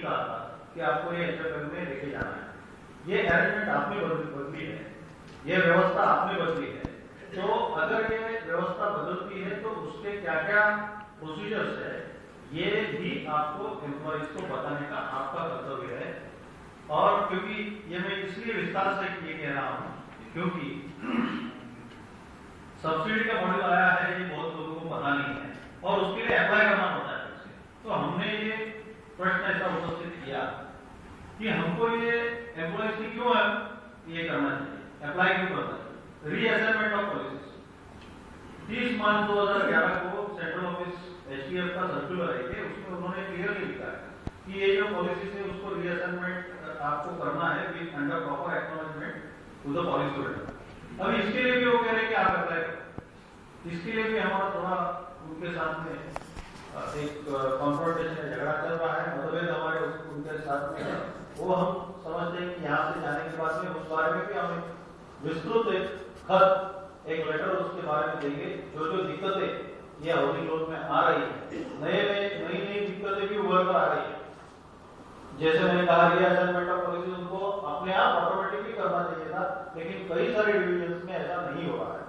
कहा था कि आपको ये एचएफएल में लेके जाना है। ये अरेंजमेंट आपने बदली है, ये व्यवस्था आपने बदली है। तो अगर ये व्यवस्था बदलती है तो उसके क्या क्या प्रोसीजर्स है ये भी आपको एम्प्लॉइज को बताने का आपका कर्तव्य है। और क्योंकि ये मैं इसलिए विस्तार से ये कह रहा हूं क्योंकि सब्सिडी का मॉडल आया है, ये बहुत लोगों को पता नहीं है और उसके लिए अप्लाई करना पड़ता है फिर से। तो हमने ये प्रश्न ऐसा उपस्थित किया कि हमको ये एम्प्लॉइज की क्यों है ये करना चाहिए, अप्लाई क्यों करना चाहिए। रीअसेसमेंट ऑफ पॉलिसीज 30 मार्च 2011 को सेंट्रल ऑफिस एचटीएफ का सर्कुलर है कि उसमें उन्होंने क्लियरली लिखा है कि ये जो पॉलिसी है उसको रीअसेसमेंट आपको करना है with under proper acknowledgement to the policy holder. अब इसके लिए भी वो कह रहे हैं कि आप अप्लाई करें। इसके लिए भी हमारा थोड़ा उनके साथ में एक कॉन्फ्रोंटेशन झगड़ा चल रहा है, मतभेद हमारे उनके साथ में है। वो हम समझते हैं कि यहाँ से जाने के बाद में उस बारे में भी हम विस्तृत एक खत, एक लेटर उसके बारे में देंगे। जो जो दिक्कतें ये हाउसिंग लोन में आ रही है, नई नई दिक्कतें भी उभर कर आ रही है। जैसे मैंने कहा रीअसेसमेंट ऑफ पॉलिसी उनको अपने आप ऑटोमेटिकली करना चाहिए था, लेकिन कई सारे डिविजन्स में ऐसा नहीं हो रहा है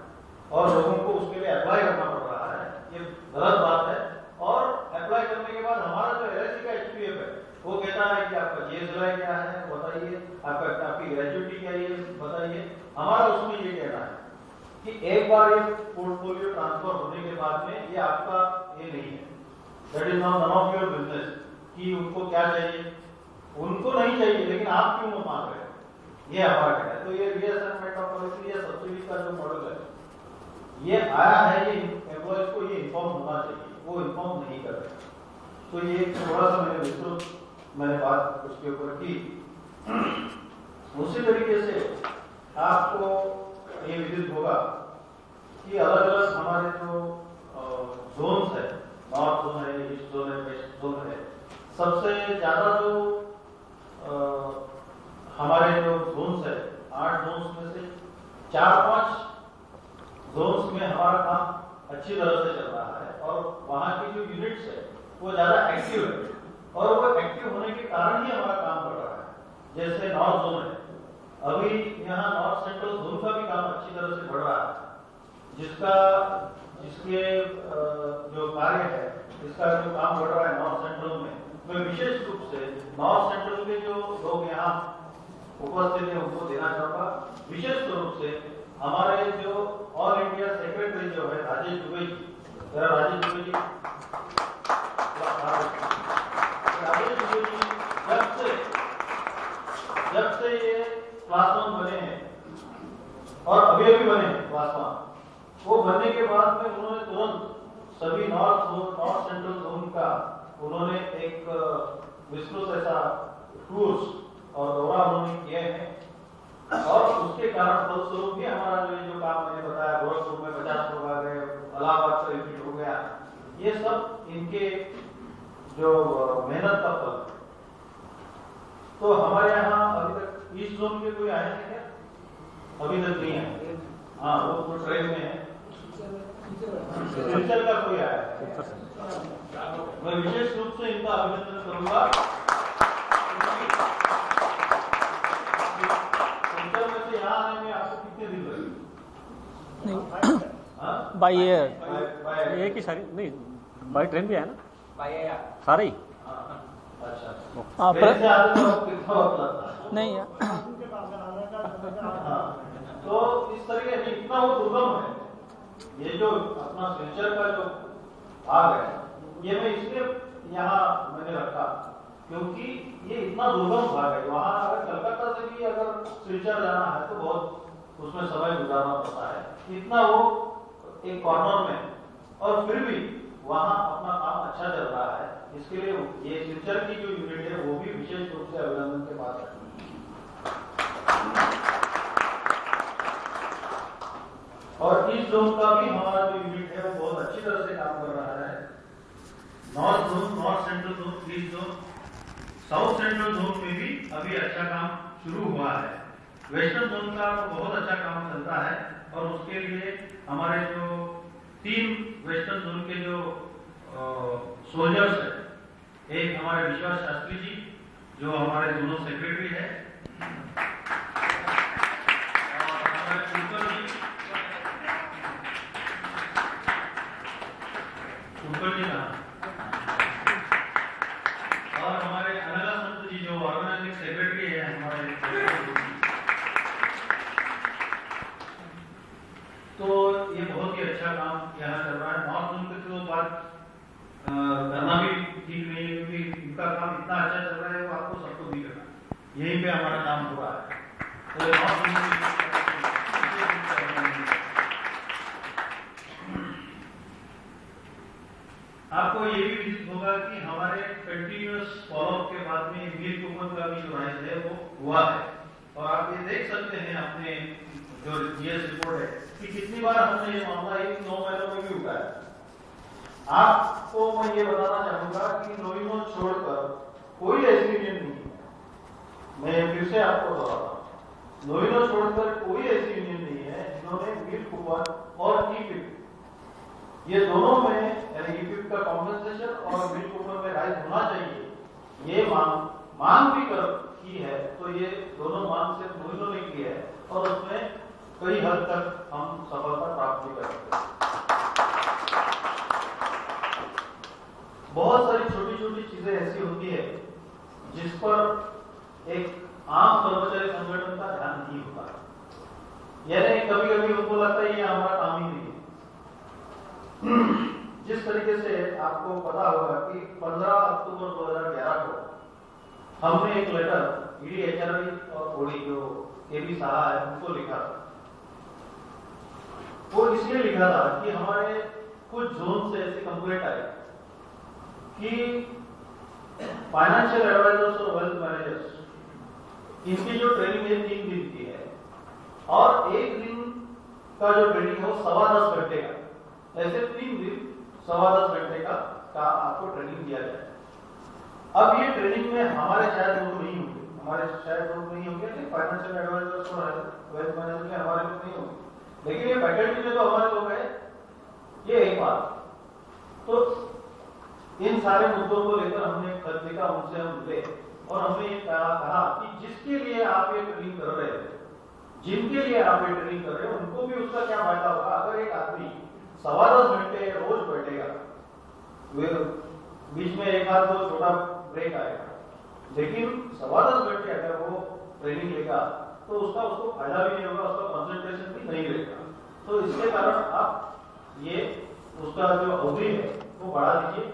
और लोगों को उसके लिए अप्लाई करना पड़ रहा है। ये गलत बात है। और अप्लाई करने के बाद हमारा जो एलआईसी का एचपीएफ है वो कहता है कि आपका जीएसएलआई क्या है बताइए, आपकी ग्रेजुएटी क्या है बताइए। हमारा उसमें ये कहना है कि एक बार ये पोर्टफोलियो ट्रांसफर होने के बाद में ये आपका ये नहीं है, that is not none of your business कि उनको क्या चाहिए, उनको नहीं चाहिए लेकिन आप क्यों मांग रहे हैं, ये हमारा कहना है। तो ये रीअसेसमेंट ऑफ पॉलिसी या सब्सिडी का जो मॉडल है ये आया है, ये एम्प्लॉयज को ये इन्फॉर्म होना चाहिए, वो इन्फॉर्म नहीं कर रहे। तो ये थोड़ा सा मैंने विस्तृत बात उसके ऊपर की। उसी तरीके से आपको ये विदित होगा कि अलग अलग हमारे जो जोन्स है, नॉर्थ जोन है, ईस्ट जोन है, वेस्ट जोन है, सबसे ज्यादा जो हमारे जो जोन्स है 8 जोन्स में से 4-5 जोन्स में हमारा काम अच्छी तरह से चल रहा है और वहां की जो यूनिट्स है वो ज्यादा एक्टिव है और वो एक्टिव होने के कारण ही हमारा काम बढ़ रहा है। जैसे नॉर्थ जोन है, अभी यहाँ नॉर्थ सेंट्रल जोन का भी काम अच्छी तरह से बढ़ रहा है, जिसके जो कार्य है, इसका जो काम बढ़ रहा है नॉर्थ सेंट्रल में। मैं विशेष रूप से नॉर्थ सेंट्रल के जो लोग यहाँ उपस्थित है उनको देना चाहूंगा। विशेष रूप से हमारे जो ऑल इंडिया सेक्रेटरी जो है राजेश दुबे जी, राजेश दुबे जी जब से ये क्लास 1 बने हैं और अभी बने हैं क्लास 1, वो बनने के बाद में उन्होंने तुरंत सभी नॉर्थ सेंट्रल जोन का उन्होंने एक विस्तृत ऐसा टूर्स और दौरा उन्होंने किए हैं और उसके कारण फलस्वरूप भी हमारा जो काम मैंने बताया, गोरखपुर में 50 लोग आ गए, इलाहाबाद का रिपीट हो गया, ये सब इनके जो मेहनत का फल। तो हमारे यहाँ अभी तक ईस्ट जोन के कोई आए हैं क्या? अभी तक नहीं है। हाँ, वो ट्रेन में है, सिलचर का कोई आया है। मैं विशेष रूप से इनका अभिनंदन करूंगा। सिलचर में से यहाँ आने में आपको कितने दिन लगे? नहीं, बाय एयर एक ही सारी नहीं, बाय ट्रेन भी है ना, बाय एयर सारे ही। अच्छा, ट्रेन से आते तो कितना वक्त लगता है? नहीं तो इस तरीके से इतना वो दुर्गम है, ये जो अपना सिलचर का जो भाग है, ये मैं इसलिए यहाँ मैंने रखा क्योंकि ये इतना दुर्गम भाग है। वहां अगर कलकत्ता से भी अगर सिलचर जाना है तो बहुत उसमें समय गुजारना पड़ता है, इतना वो एक कॉर्नर में, और फिर भी वहां अपना काम अच्छा चल रहा है। इसके लिए ये सिलचर की जो यूनिट है वो भी विशेष रूप से अभिनंदन के पास है। और इस जोन का भी हमारा जो यूनिट है वो बहुत अच्छी तरह से काम कर रहा है। North zone, north central zone, east zone, south central zone में भी अभी अच्छा काम शुरू हुआ है। वेस्टर्न जोन का बहुत अच्छा काम चलता है और उसके लिए हमारे जो 3 वेस्टर्न जोन के जो सोल्जर्स है, एक हमारे विश्वास शास्त्री जी, जो हमारे दोनों सेक्रेटरी है और हमारे कुलकर जी कहा और हमारे अनगा संत जी जो ऑर्गेनाइजिंग सेक्रेटरी है हमारे, तो ये बहुत ही अच्छा काम यहाँ चल रहा है। और उनके तो बात करना भी ठीक नहीं है क्योंकि इनका काम इतना अच्छा चल रहा है वो आपको सबको भी करना है, यहीं पे हमारा काम हो रहा है। तो आपको ये भी विदित होगा कि हमारे कंटिन्यूअस फॉलोअप के बाद में मील कूपन का भी जो राइज है वो हुआ है और आप ये देख सकते हैं अपने जो जीएस रिपोर्ट है कि कितनी बार हमने ये मामला इन 9 महीनों में भी उठाया। आपको मैं ये बताना चाहूंगा कि नोविनो छोड़कर कोई ऐसी यूनियन नहीं है, मैं फिर से आपको बताता हूं, नोविनो छोड़कर कोई ऐसी यूनियन नहीं है जिन्होंने मील कूपन और ईपिप ये दोनों में यानी ईपिप का कॉम्पेंसेशन और मील कूपन में राइज होना चाहिए, ये मांग भी की है। तो ये दोनों मांग सिर्फ नोविनो ने की है और उसमें कई हद तक हम सफलता प्राप्त भी कर सकते हैं। बहुत सारी छोटी छोटी चीजें ऐसी होती है जिस पर एक आम कर्मचारी संगठन का ध्यान नहीं होता, यानी कभी कभी उनको लगता है ये हमारा काम ही नहीं है। जिस तरीके से आपको पता होगा कि 15 अक्टूबर 2011 को हमने एक लेटर ईडी एचआरडी और ओडी जो केबी साहा है उनको लिखा था। वो इसलिए लिखा था कि हमारे कुछ जोन से ऐसी कंप्लेंट आई कि फाइनेंशियल एडवाइजर्स और वेल्थ मैनेजर्स इनकी जो ट्रेनिंग है 3 दिन की है और 1 दिन का जो ट्रेनिंग है वो 10.25 घंटे का, ऐसे 3 दिन 10.25 घंटे का आपको ट्रेनिंग दिया जाए। अब ये ट्रेनिंग में हमारे शायद लोग नहीं होंगे, लेकिन फाइनेंशियल एडवाइजर्स और वेल्थ मैनेजर में हमारे लोग नहीं होंगे, लेकिन ये फैकल्टी में तो हमारे लोग हैं। ये एक बात, तो इन सारे मुद्दों को लेकर हमने खत लिखा, उनसे हम मिले और हमने ये कहा कि जिसके लिए आप ये ट्रेनिंग कर रहे हैं, जिनके लिए आप ये ट्रेनिंग कर रहे हैं, उनको भी उसका क्या फायदा होगा। अगर एक आदमी 10.25 घंटे रोज बैठेगा, बीच में एक आध दो छोटा ब्रेक आएगा, लेकिन 10.25 घंटे अगर वो ट्रेनिंग लेगा तो उसको फायदा भी नहीं होगा, उसका कंसंट्रेशन भी नहीं रहेगा। तो इसके कारण आप ये उसका जो अवधि है वो बढ़ा दीजिए।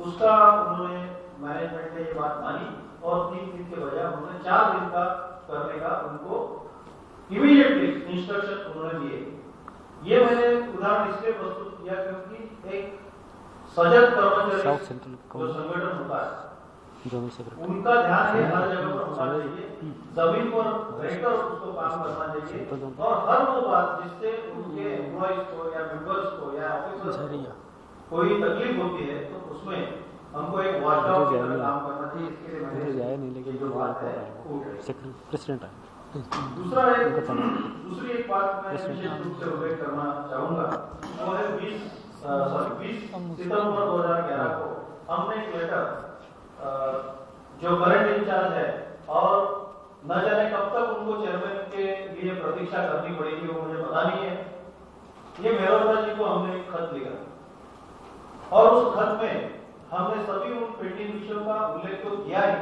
उसका उन्होंने मैनेजमेंट ने ये बात मानी और 3 दिन के बजाय उन्होंने 4 दिन का करने का उनको इमीडिएटली इंस्ट्रक्शन उन्होंने दिए। ये मैंने उदाहरण इसलिए प्रस्तुत किया क्योंकि एक सजग कर्मचारी जो संगठन होता है उनका ध्यान है हर जगह पर होना चाहिए, जमीन पर रहकर उसको काम करना चाहिए और हर वो बात जिससे उनके एम्प्लॉइज को या मेंबर्स को या ऑफिसर्स को कोई तकलीफ होती है तो उसमें हमको एक वॉचआउट की तरह काम करना चाहिए। इसके लिए मैंने जो बात है प्रेसिडेंट है। दूसरी एक बात मैं विशेष रूप से उल्लेख करना चाहूंगा, वो है 20 सितंबर 2011 को हमने एक लेटर जो करंट इंचार्ज है और न जाने कब तक उनको चेयरमैन के लिए प्रतीक्षा करनी पड़ेगी वो मुझे पता नहीं है, ये मेहरौरा जी को हमने एक खत लिखा और उस खत में हमने सभी उन पेंडिंग विषयों का उल्लेख तो किया ही,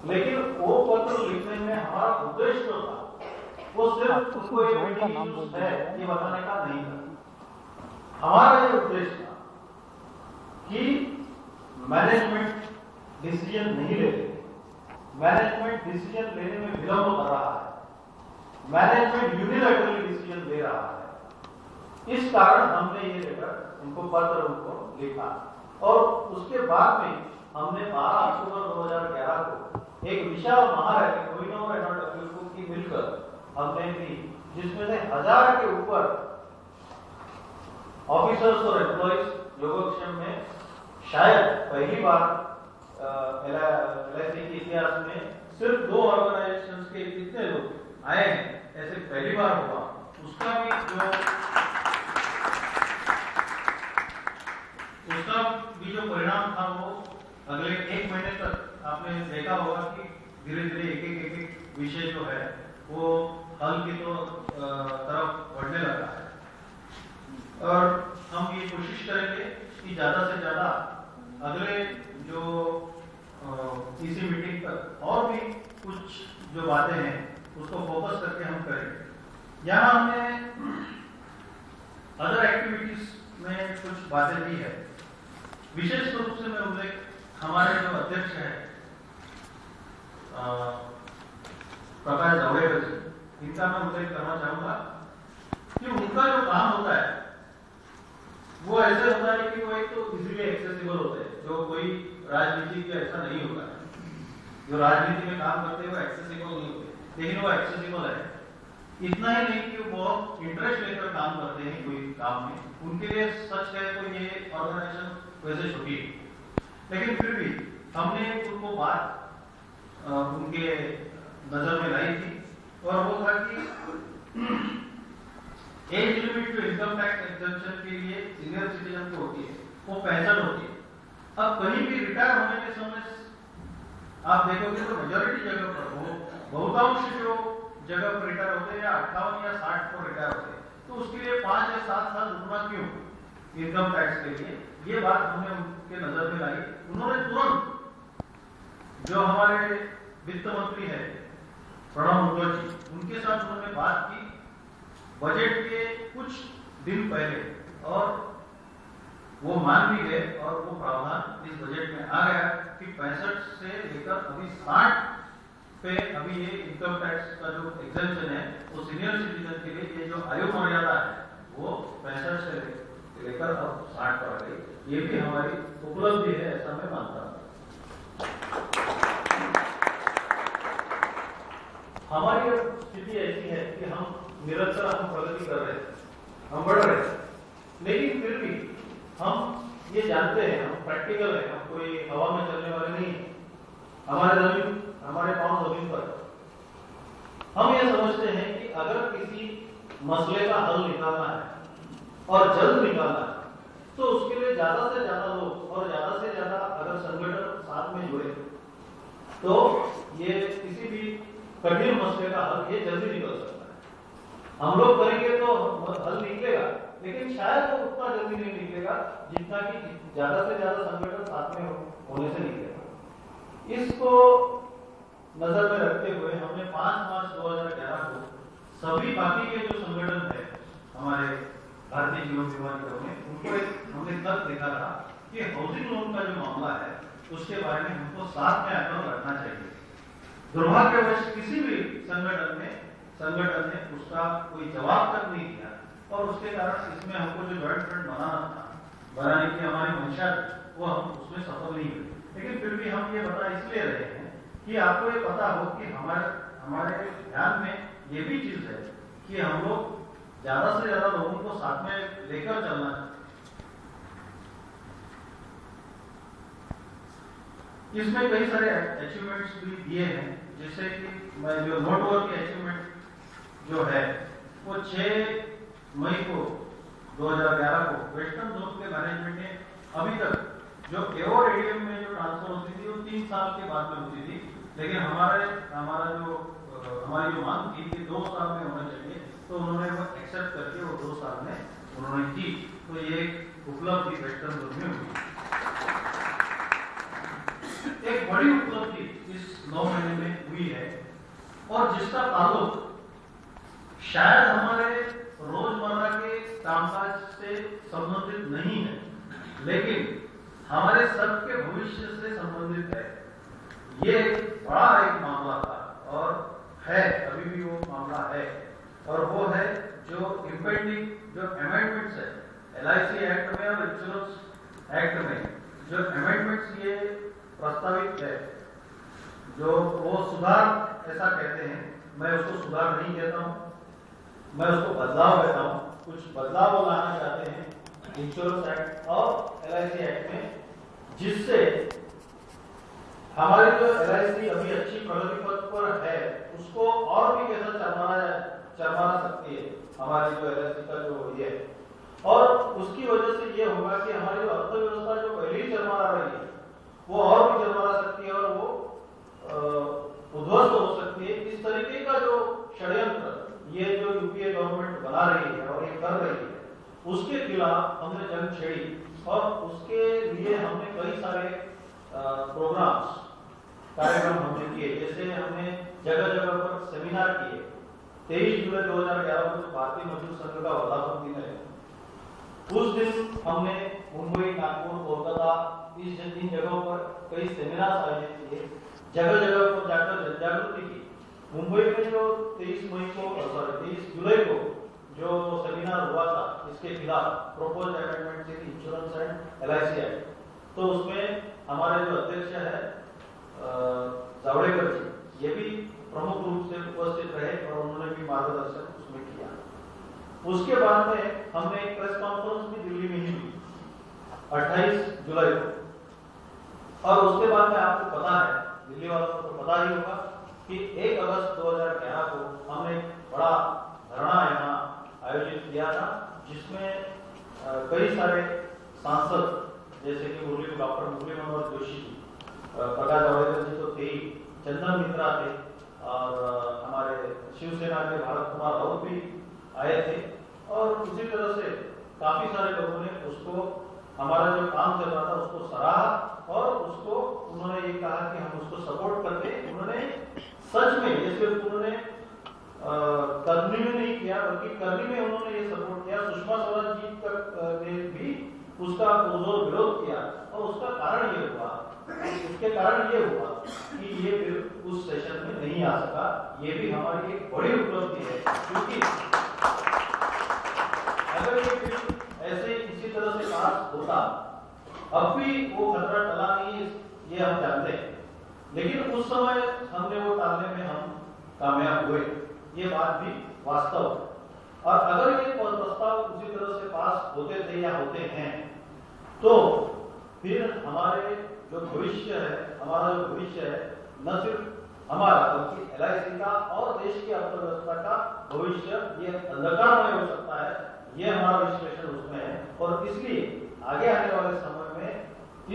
लेकिन वो पत्र लिखने में हमारा उद्देश्य जो था वो सिर्फ उसको एक पेंडिंग है ये बताने का नहीं था। हमारा ये उद्देश्य था कि मैनेजमेंट डिसीजन नहीं ले रही, मैनेजमेंट डिसीजन लेने में विलंब कर रहा है, मैनेजमेंट यूनिलैटरली डिसीजन ले रहा है। इस कारण हमने ये लेटर उनको पत्र उनको लिखा और उसके बाद में हमने 12 अक्टूबर 2011 को एक विशाल महारैली नोविनो और एनआरडब्ल्यू की मिलकर हमने की, जिसमें से 1000 के ऊपर ऑफिसर्स और एम्प्लॉइज योगक्षेम में शायद पहली बार एलआईसी के इतिहास में सिर्फ 2 ऑर्गेनाइजेशंस के कितने लोग आए हैं, ऐसे पहली बार हुआ। उसका भी जो परिणाम था वो अगले 1 महीने तक आपने देखा होगा कि धीरे धीरे एक एक विषय जो है वो हल की तो तरफ बढ़ने लगा है और हम ये कोशिश करेंगे कि ज्यादा से ज्यादा अगले जो इसी मीटिंग पर और भी कुछ जो बातें हैं उसको फोकस करके हम करेंगे। यहाँ हमने अदर एक्टिविटीज में कुछ बातें दी है। विशेष रूप से मैं उल्लेख हमारे जो अध्यक्ष हैं प्रकाश जावड़ेकर जी, इनका मैं उल्लेख करना चाहूंगा कि उनका जो काम होता है वो ऐसे होता है कि वो एक तो इजीली एक्सेसिबल होते हैं, जो कोई राजनीति के ऐसा नहीं होता है। जो राजनीति में काम करते हैं वो एक्सेसिबल नहीं होते, लेकिन वो एक्सेसिबल है। इतना ही नहीं कि वो बहुत इंटरेस्ट लेकर काम करते हैं कोई काम में, उनके लिए सच है तो ये ऑर्गेनाइजेशन वैसे छोटी है, लेकिन फिर भी हमने उनको बात उनके नजर में लाई थी और वो था कि एज लिमिट जो इनकम टैक्स एग्जम्पशन के लिए सीनियर सिटीजन को होती है वो 65 होती है। अब कहीं भी रिटायर होने के समय आप देखोगे तो मेजोरिटी जगह पर वो बहुतांश जो जगह पर रिटायर होते हैं या 58 या 60 पर रिटायर होते हैं, तो उसके लिए 5 या 7 साल रुकना क्यों इनकम टैक्स के लिए, ये बात हमने उनके नजर में लाई। उन्होंने तुरंत जो हमारे वित्त मंत्री है प्रणब मुखर्जी, उनके साथ उन्होंने बात की बजट के कुछ दिन पहले और वो मान भी गए और वो प्रावधान इस बजट में आ गया कि 65 से लेकर अभी 60 पे अभी ये इनकम टैक्स का जो एग्जेम्पशन है वो सीनियर सिटीजन के लिए ये जो आयु मर्यादा है वो 65 से लेकर अब 60 पर आ गई। ये भी हमारी उपलब्धि है, ऐसा मैं मानता हूँ। हमारी स्थिति ऐसी है कि हम निरंतर हम प्रगति कर रहे हैं, हम बढ़ रहे हैं, लेकिन फिर भी हम ये जानते हैं, हम प्रैक्टिकल है, हम कोई हवा में चलने वाले नहीं है। हमारे जमीन, हमारे पांव जमीन पर हम ये समझते हैं कि अगर किसी मसले का हल निकालना है और जल्द निकालना है तो उसके लिए ज्यादा से ज्यादा लोग और ज्यादा से ज्यादा अगर संगठन साथ में जुड़े तो ये किसी भी कठिन मसले का हल ये जल्दी निकल सकता है। हम लोग करेंगे तो हल निकलेगा, लेकिन शायद वो उतना जल्दी नहीं निकलेगा जितना कि ज्यादा से ज्यादा संगठन साथ में होने से निकलेगा। इसको नजर में रखते हुए हमने 5 मार्च 2011 को सभी बाकी के जो संगठन है हमारे भारतीय जीवन बीमा निगम में, उनको हमने तब देखा था कि हाउसिंग लोन का जो मामला है उसके बारे में हमको साथ में आकर रखना चाहिए। दुर्भाग्यवश किसी भी संगठन ने उसका कोई जवाब तक नहीं दिया और उसके कारण इसमें हमको जो जॉइंट फ्रंट बनाने की हमारी मंशा वो हम उसमें सफल नहीं हुए। लेकिन फिर भी हम ये बता इसलिए रहे हैं कि आपको ये पता हो कि हमारे ध्यान में ये भी चीज है कि हम लोग ज्यादा से ज्यादा लोगों को साथ में लेकर चलना है। इसमें कई सारे अचीवमेंट्स भी दिए हैं, जैसे कि मैं जो नोटवर्क की अचीवमेंट जो है वो 6 मई को 2011 को वेस्टर्न जोन के मैनेजमेंट ने अभी तक जो एओर एडीएम में जो ट्रांसफर होती थी वो 3 साल के बाद में होती थी, लेकिन हमारी जो मांग थी कि 2 साल में होना चाहिए, तो उन्होंने वो एक्सेप्ट करके वो 2 साल में उन्होंने की। तो ये एक उपलब्धि वेस्टर्न जोन में हुई। एक बड़ी उपलब्धि इस 9 महीने में हुई है और जिसका ताल्लुक शायद हमारे रोजमर्रा के कामकाज से संबंधित नहीं है, लेकिन हमारे सबके भविष्य से संबंधित है। ये बड़ा एक मामला था और है, अभी भी वो मामला है, और वो है जो इम्पेंडिंग जो अमेंडमेंट्स है LIC एक्ट में और इंश्योरेंस एक्ट में जो अमेंडमेंट्स ये प्रस्तावित है, जो वो सुधार ऐसा कहते हैं, मैं उसको सुधार नहीं कहता हूं, मैं उसको बदलाव कहता हूं। कुछ बदलाव वो लाना चाहते हैं इंश्योरेंस एक्ट और LIC एक्ट में, जिससे हमारी जो LIC अभी अच्छी प्रगति पथ पर है उसको और भी कैसा चरमाना सकती है हमारी जो LIC का जो ये है, और उसकी वजह से ये होगा कि हमारी जो अर्थव्यवस्था जो पहले ही चरमरा रही है वो और भी चरमरा सकती है और वो उसके खिलाफ हमने जंग छेड़ी और उसके लिए हमने कई सारे प्रोग्राम्स कार्यक्रम हमने किए। जैसे हमने जगह जगह पर सेमिनार किए। 23 जुलाई 2011 को भारतीय मजदूर संघ का वर्धापन दिन है, उस दिन हमने मुंबई, नागपुर, कोलकाता इस इन जगहों पर कई सेमिनार आयोजित किए, जगह जगह पर जाकर जनजागृति की। मुंबई में जो 23 जुलाई को जो सेमिनार हुआ था इसके खिलाफ propose amendment in insurance and LIC act, तो उसमें हमारे जो अध्यक्ष है जावड़ेकर जी, ये भी प्रमुख रूप से उपस्थित रहे और उन्होंने भी मार्गदर्शन उसमें किया। उसके बाद में हमने एक प्रेस कॉन्फ्रेंस भी दिल्ली में ही हुई 28 जुलाई को, और उसके बाद में आपको पता है, दिल्ली वालों को तो पता ही होगा कि 1 अगस्त 2011 को हमने बड़ा धरना यहाँ आयोजित किया था, जिसमें कई सारे सांसद जैसे कि डॉक्टर मुरली मनोहर जोशी जी, प्रकाश जावड़ेकर जी तो थे ही, चंदन मित्रा थे और हमारे शिवसेना के भारत कुमार राउत भी आए थे, और उसी तरह से काफी सारे लोगों ने उसको, हमारा जो काम चल रहा था उसको सराहा और उसको उन्होंने ये कहा कि हम उसको सपोर्ट करते। उन्होंने सच में, जैसे उन्होंने करनी में नहीं किया बल्कि करनी में उन्होंने ये सपोर्ट किया। सुषमा स्वराज जी तक ने भी उसका पुरजोर विरोध किया और उसका कारण ये हुआ, उसके कारण ये हुआ कि ये बिल उस सेशन में नहीं आ सका। ये भी हमारी एक बड़ी उपलब्धि है, क्योंकि अगर ये बिल ऐसे इसी तरह से पास होता, अब भी वो खतरा टला नहीं, ये हम जानते हैं, लेकिन उस समय हमने वो टालने में हम कामयाब हुए, ये बात भी वास्तव है। और अगर ये प्रस्ताव उसी तरह से पास होते थे या होते हैं, तो फिर हमारे जो भविष्य है, हमारा जो भविष्य है, न सिर्फ हमारा बल्कि LIC का और देश की अर्थव्यवस्था का भविष्य ये अंधकारमय हो सकता है। ये हमारा विश्लेषण उसमें है, और इसलिए आगे आने वाले समय में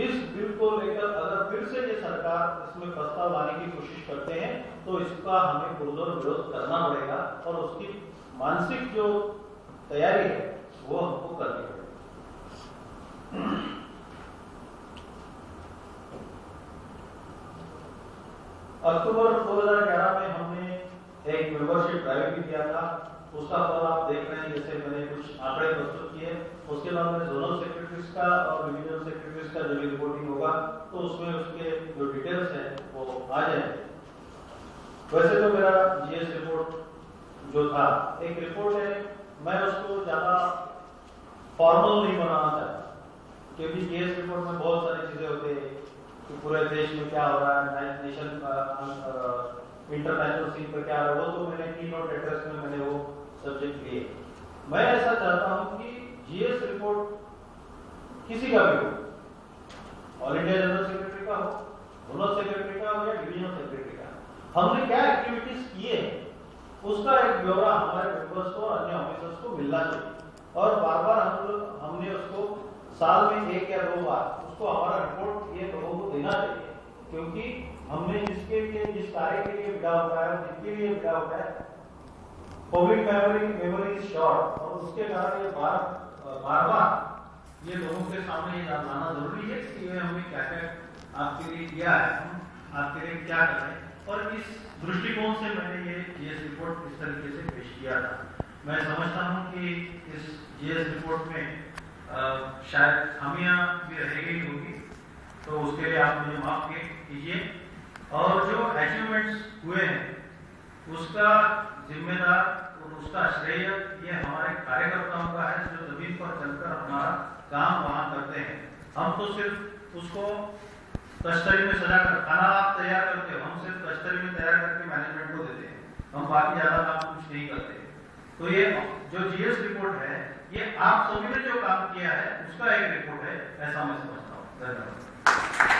इस बिल को लेकर अगर फिर से ये सरकार इसमें प्रस्ताव लाने की कोशिश करते हैं, तो इसका हमें पुरजोर विरोध करना पड़ेगा और उसकी मानसिक जो तैयारी है वो हमको करनी पड़ेगी। अक्टूबर 2011 में हमने एक मेंबरशिप ड्राइव भी किया था, उसका फल आप देख रहे हैं। जैसे मैंने कुछ आंकड़े प्रस्तुत किए, उसके बाद में जोनल सेक्रेटरीज का और डिवीजनल सेक्रेटरीज का जो भी रिपोर्टिंग होगा तो उसमें उसके जो डिटेल्स है वो आ जाएंगे। वैसे तो मेरा GS रिपोर्ट जो था एक रिपोर्ट है, मैं उसको ज्यादा फॉर्मल नहीं बनाना चाहता, क्योंकि GS रिपोर्ट में बहुत सारी चीजें होती है कि पूरे देश में क्या हो रहा है, नेशन इंटरनेशनल सीन पर क्या हो रहा है, वो तो मैंने की नोट एड्रेस में मैंने वो सब्जेक्ट लिए। मैं ऐसा चाहता हूं कि GS रिपोर्ट किसी का भी हो, ऑल इंडिया जनरल सेक्रेटरी का हो, जोनल सेक्रेटरी का हो या डिवीजनल सेक्रेटरी का, हमने क्या एक्टिविटीज किए उसका एक ब्यौरा हमारे मेंबर्स को और अन्य ऑफिसर्स को मिलना चाहिए। और बार बार हमने उसको साल में 1 या 2 बार उसको हमारा रिपोर्ट ये लोगों को देना चाहिए, क्योंकि हमने जिसके लिए, जिस कार्य के लिए विदा उठाया, जिसके लिए विदा उठाया, पब्लिक मेमोरी इज शॉर्ट, और उसके कारण ये बार बार ये लोगों के सामने ये लाना जरूरी है कि ये हमने क्या क्या आपके लिए किया है, हम आपके लिए क्या कर रहे हैं। और इस दृष्टिकोण से मैंने ये GS रिपोर्ट इस तरीके से पेश किया था। मैं समझता हूं कि इस GS रिपोर्ट में शायद खामियां भी रहेगी होगी, तो उसके लिए आप मुझे माफ कीजिए। और जो अचीवमेंट्स हुए हैं उसका जिम्मेदार और उसका श्रेय ये हमारे कार्यकर्ताओं का है, जो जमीन पर चलकर हमारा काम वहां करते हैं। हम तो सिर्फ उसको कस्टडी में सजा कर खाना आप तैयार करते हो, हम सिर्फ कस्टडी में तैयार करके मैनेजमेंट को देते हैं, हम बाकी ज्यादा काम कुछ नहीं करते। तो ये जो GS रिपोर्ट है ये आप सभी ने जो काम किया है उसका एक रिपोर्ट है, ऐसा मैं समझता हूँ। धन्यवाद।